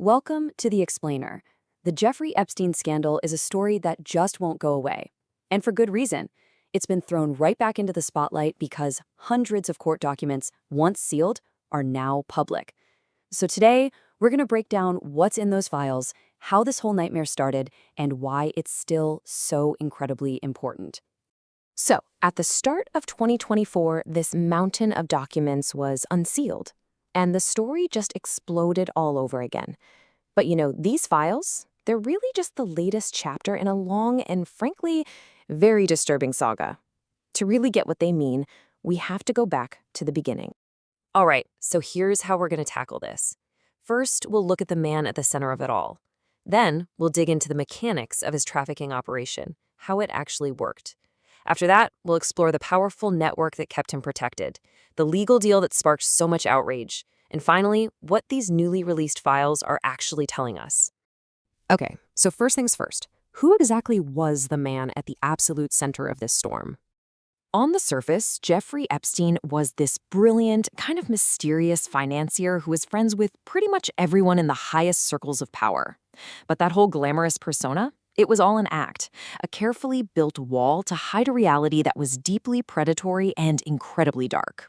Welcome to The Explainer. The Jeffrey Epstein scandal is a story that just won't go away. And for good reason. It's been thrown right back into the spotlight because hundreds of court documents, once sealed, are now public. So today, we're going to break down what's in those files, how this whole nightmare started, and why it's still so incredibly important. So, at the start of 2024, this mountain of documents was unsealed, and the story just exploded all over again. But these files, they're really just the latest chapter in a long and, frankly, very disturbing saga. To really get what they mean, we have to go back to the beginning. All right, so here's how we're going to tackle this. First, we'll look at the man at the center of it all. Then, we'll dig into the mechanics of his trafficking operation, how it actually worked. After that, we'll explore the powerful network that kept him protected, the legal deal that sparked so much outrage, and finally, what these newly released files are actually telling us. Okay, so first things first, who exactly was the man at the absolute center of this storm? On the surface, Jeffrey Epstein was this brilliant, kind of mysterious financier who was friends with pretty much everyone in the highest circles of power. But that whole glamorous persona? It was all an act, a carefully built wall to hide a reality that was deeply predatory and incredibly dark.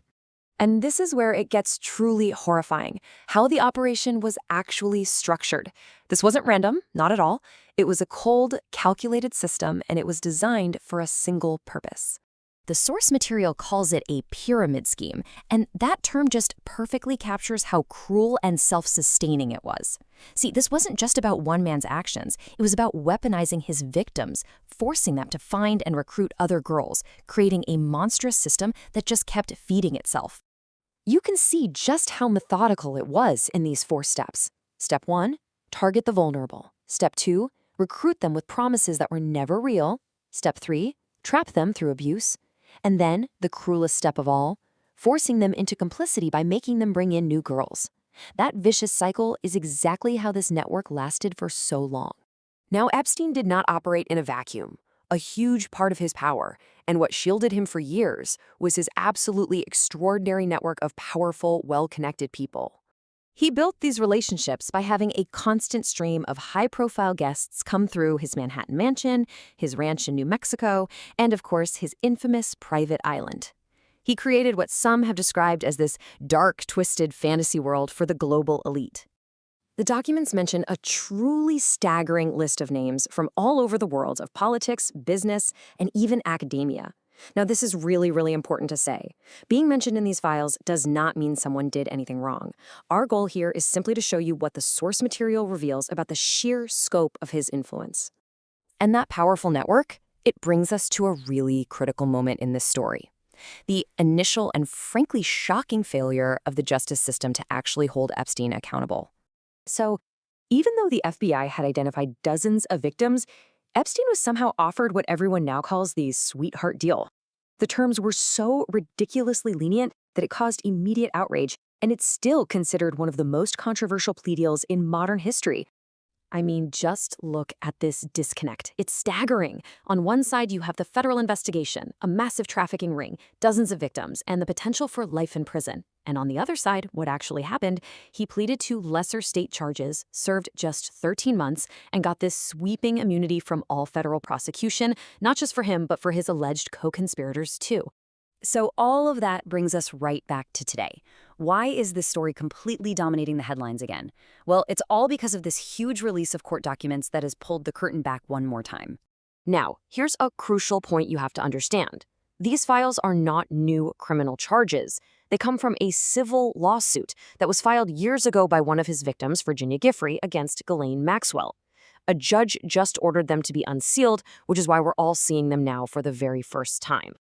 And this is where it gets truly horrifying, how the operation was actually structured. This wasn't random, not at all. It was a cold, calculated system, and it was designed for a single purpose. The source material calls it a pyramid scheme, and that term just perfectly captures how cruel and self-sustaining it was. See, this wasn't just about one man's actions. It was about weaponizing his victims, forcing them to find and recruit other girls, creating a monstrous system that just kept feeding itself. You can see just how methodical it was in these 4 steps. Step 1, target the vulnerable. Step 2, recruit them with promises that were never real. Step 3, trap them through abuse. And then, the cruelest step of all, forcing them into complicity by making them bring in new girls. That vicious cycle is exactly how this network lasted for so long. Now, Epstein did not operate in a vacuum. A huge part of his power, and what shielded him for years, was his absolutely extraordinary network of powerful, well-connected people. He built these relationships by having a constant stream of high-profile guests come through his Manhattan mansion, his ranch in New Mexico, and, of course, his infamous private island. He created what some have described as this dark, twisted fantasy world for the global elite. The documents mention a truly staggering list of names from all over the world of politics, business, and even academia. Now, this is really, really important to say. Being mentioned in these files does not mean someone did anything wrong. Our goal here is simply to show you what the source material reveals about the sheer scope of his influence. And that powerful network, it brings us to a really critical moment in this story. The initial and frankly shocking failure of the justice system to actually hold Epstein accountable. So, even though the FBI had identified dozens of victims, Epstein was somehow offered what everyone now calls the sweetheart deal. The terms were so ridiculously lenient that it caused immediate outrage, and it's still considered one of the most controversial plea deals in modern history. I mean, just look at this disconnect. It's staggering. On one side, you have the federal investigation, a massive trafficking ring, dozens of victims, and the potential for life in prison. And on the other side, what actually happened, he pleaded to lesser state charges, served just 13 months, and got this sweeping immunity from all federal prosecution, not just for him, but for his alleged co-conspirators too. So all of that brings us right back to today. Why is this story completely dominating the headlines again? Well, it's all because of this huge release of court documents that has pulled the curtain back one more time. Now, here's a crucial point you have to understand. These files are not new criminal charges. They come from a civil lawsuit that was filed years ago by one of his victims, Virginia Giuffre, against Ghislaine Maxwell. A judge just ordered them to be unsealed, which is why we're all seeing them now for the very first time.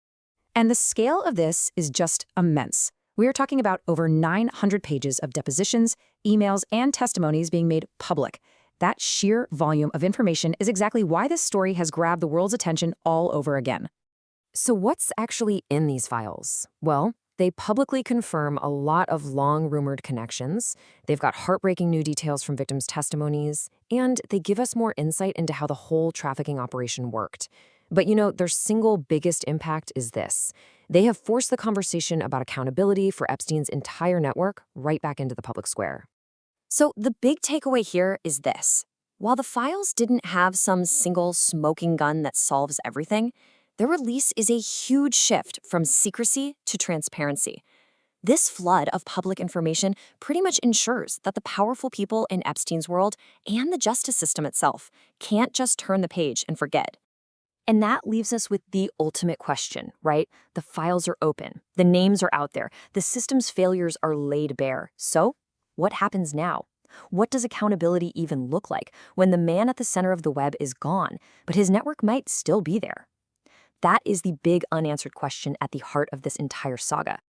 And the scale of this is just immense. We are talking about over 900 pages of depositions, emails, and testimonies being made public. That sheer volume of information is exactly why this story has grabbed the world's attention all over again. So what's actually in these files? Well, they publicly confirm a lot of long-rumored connections. They've got heartbreaking new details from victims' testimonies, and they give us more insight into how the whole trafficking operation worked. But their single biggest impact is this. They have forced the conversation about accountability for Epstein's entire network right back into the public square. So the big takeaway here is this. While the files didn't have some single smoking gun that solves everything, their release is a huge shift from secrecy to transparency. This flood of public information pretty much ensures that the powerful people in Epstein's world and the justice system itself can't just turn the page and forget. And that leaves us with the ultimate question, right? The files are open, the names are out there, the system's failures are laid bare. So, what happens now? What does accountability even look like when the man at the center of the web is gone, but his network might still be there? That is the big unanswered question at the heart of this entire saga.